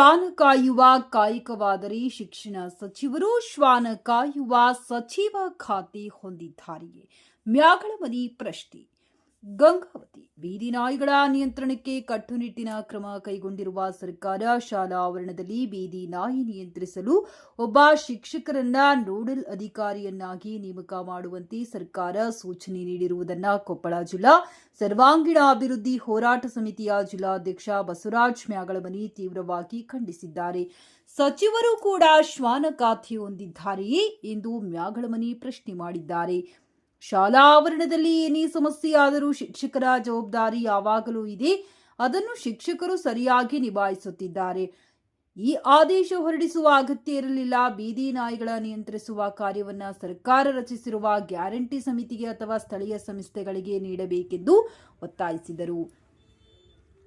ಶ್ವಾನ ಕಾಯುವ ಕಾಯಕವಾದರೆ ಶಿಕ್ಷಣ ಸಚಿವರು ಶ್ವಾನ ಕಾಯುವ ಸಚಿವ ಖಾತೆ ಹೊಂದಿದ್ದಾರೆಯೇ? ಮ್ಯಾಗಳಮನಿ ಪ್ರಶ್ನೆ. ಗಂಗಾವತಿ ಬೀದಿ ನಾಯಿಗಳ ನಿಯಂತ್ರಣಕ್ಕೆ ಕಟ್ಟುನಿಟ್ಟಿನ ಕ್ರಮ ಕೈಗೊಂಡಿರುವ ಸರ್ಕಾರ ಶಾಲಾ ಆವರಣದಲ್ಲಿ ಬೀದಿ ನಾಯಿ ನಿಯಂತ್ರಿಸಲು ಒಬ್ಬ ಶಿಕ್ಷಕರನ್ನ ನೋಡಲ್ ಅಧಿಕಾರಿಯನ್ನಾಗಿ ನೇಮಕ ಮಾಡುವಂತೆ ಸರ್ಕಾರ ಸೂಚನೆ ನೀಡಿರುವುದನ್ನು ಕೊಪ್ಪಳ ಜಿಲ್ಲಾ ಸರ್ವಾಂಗೀಣ ಅಭಿವೃದ್ಧಿ ಹೋರಾಟ ಸಮಿತಿಯ ಜಿಲ್ಲಾಧ್ಯಕ್ಷ ಬಸವರಾಜ್ ಮ್ಯಾಗಳಮನಿ ತೀವ್ರವಾಗಿ ಖಂಡಿಸಿದ್ದಾರೆ. ಸಚಿವರು ಕೂಡ ಶ್ವಾನ ಖಾತೆ ಹೊಂದಿದ್ದಾರೆಯೇ ಎಂದು ಮ್ಯಾಗಳಮನಿ ಪ್ರಶ್ನೆ ಮಾಡಿದ್ದಾರೆ. ಶಾಲಾ ಆವರಣದಲ್ಲಿ ಏನೇ ಸಮಸ್ಯೆ ಆದರೂ ಶಿಕ್ಷಕರ ಜವಾಬ್ದಾರಿ ಯಾವಾಗಲೂ ಇದೆ. ಅದನ್ನು ಶಿಕ್ಷಕರು ಸರಿಯಾಗಿ ನಿಭಾಯಿಸುತ್ತಿದ್ದಾರೆ. ಈ ಆದೇಶ ಹೊರಡಿಸುವ ಅಗತ್ಯ ಇರಲಿಲ್ಲ. ಬೀದಿ ನಾಯಿಗಳ ನಿಯಂತ್ರಿಸುವ ಕಾರ್ಯವನ್ನು ಸರ್ಕಾರ ರಚಿಸಿರುವ ಗ್ಯಾರಂಟಿ ಸಮಿತಿಗೆ ಅಥವಾ ಸ್ಥಳೀಯ ಸಂಸ್ಥೆಗಳಿಗೆ ನೀಡಬೇಕೆಂದು ಒತ್ತಾಯಿಸಿದರು.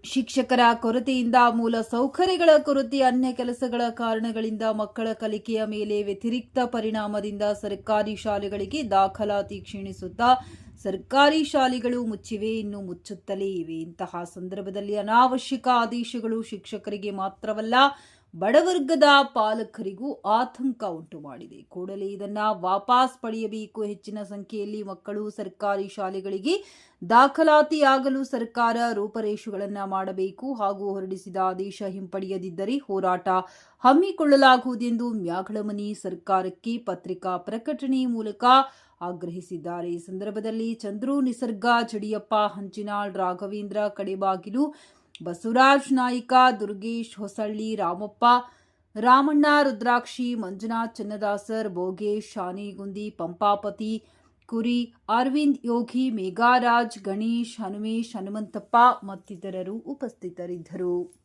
ಶಿಕ್ಷಕರ ಕೊರತೆಯಿಂದ, ಮೂಲ ಸೌಕರ್ಯಗಳ ಕೊರತೆ, ಅನ್ಯ ಕೆಲಸಗಳ ಕಾರಣಗಳಿಂದ ಮಕ್ಕಳ ಕಲಿಕೆಯ ಮೇಲೆ ವ್ಯತಿರಿಕ್ತ ಪರಿಣಾಮದಿಂದ ಸರ್ಕಾರಿ ಶಾಲೆಗಳಿಗೆ ದಾಖಲಾತಿ ಕ್ಷೀಣಿಸುತ್ತಾ ಸರ್ಕಾರಿ ಶಾಲೆಗಳು ಮುಚ್ಚಿವೆ, ಇನ್ನು ಮುಚ್ಚುತ್ತಲೇ ಇವೆ. ಇಂತಹ ಸಂದರ್ಭದಲ್ಲಿ ಅನಾವಶ್ಯಕ ಆದೇಶಗಳು ಶಿಕ್ಷಕರಿಗೆ ಮಾತ್ರವಲ್ಲ, ಬಡವರ್ಗದ ಪಾಲಕರಿಗೂ ಆತಂಕ ಉಂಟು ಮಾಡಿದೆ. ಕೂಡಲೇ ಇದನ್ನ ವಾಪಸ್ ಪಡೆಯಬೇಕು. ಹೆಚ್ಚಿನ ಸಂಖ್ಯೆಯಲ್ಲಿ ಮಕ್ಕಳು ಸರ್ಕಾರಿ ಶಾಲೆಗಳಿಗೆ ದಾಖಲಾತಿಯಾಗಲು ಸರ್ಕಾರ ರೂಪರೇಷೆಗಳನ್ನು ಮಾಡಬೇಕು ಹಾಗೂ ಹೊರಡಿಸಿದ ಆದೇಶ ಹಿಂಪಡೆಯದಿದ್ದರೆ ಹೋರಾಟ ಹಮ್ಮಿಕೊಳ್ಳಲಾಗುವುದೆಂದು ಮ್ಯಾಗಳಮನಿ ಸರ್ಕಾರಕ್ಕೆ ಪತ್ರಿಕಾ ಪ್ರಕಟಣೆ ಮೂಲಕ ಆಗ್ರಹಿಸಿದ್ದಾರೆ. ಈ ಸಂದರ್ಭದಲ್ಲಿ ಚಂದ್ರು, ನಿಸರ್ಗ, ಜಡಿಯಪ್ಪ, ಹಂಚಿನಾಳ್, ರಾಘವೇಂದ್ರ ಕಡೆಬಾಗಿಲು, ಬಸವರಾಜ್ ನಾಯ್ಕ, ದುರ್ಗೇಶ್ ಹೊಸಳ್ಳಿ, ರಾಮಪ್ಪ, ರಾಮಣ್ಣ, ರುದ್ರಾಕ್ಷಿ, ಮಂಜುನಾಥ್, ಚನ್ನದಾಸರ್, ಭೋಗೇಶ್, ಶಾನೇಗುಂದಿ, ಪಂಪಾಪತಿ, ಕುರಿ, ಅರವಿಂದ್, ಯೋಗಿ, ಮೇಘರಾಜ್, ಗಣೇಶ್, ಹನುಮೇಶ್, ಹನುಮಂತಪ್ಪ ಮತ್ತಿತರರು ಉಪಸ್ಥಿತರಿದ್ದರು.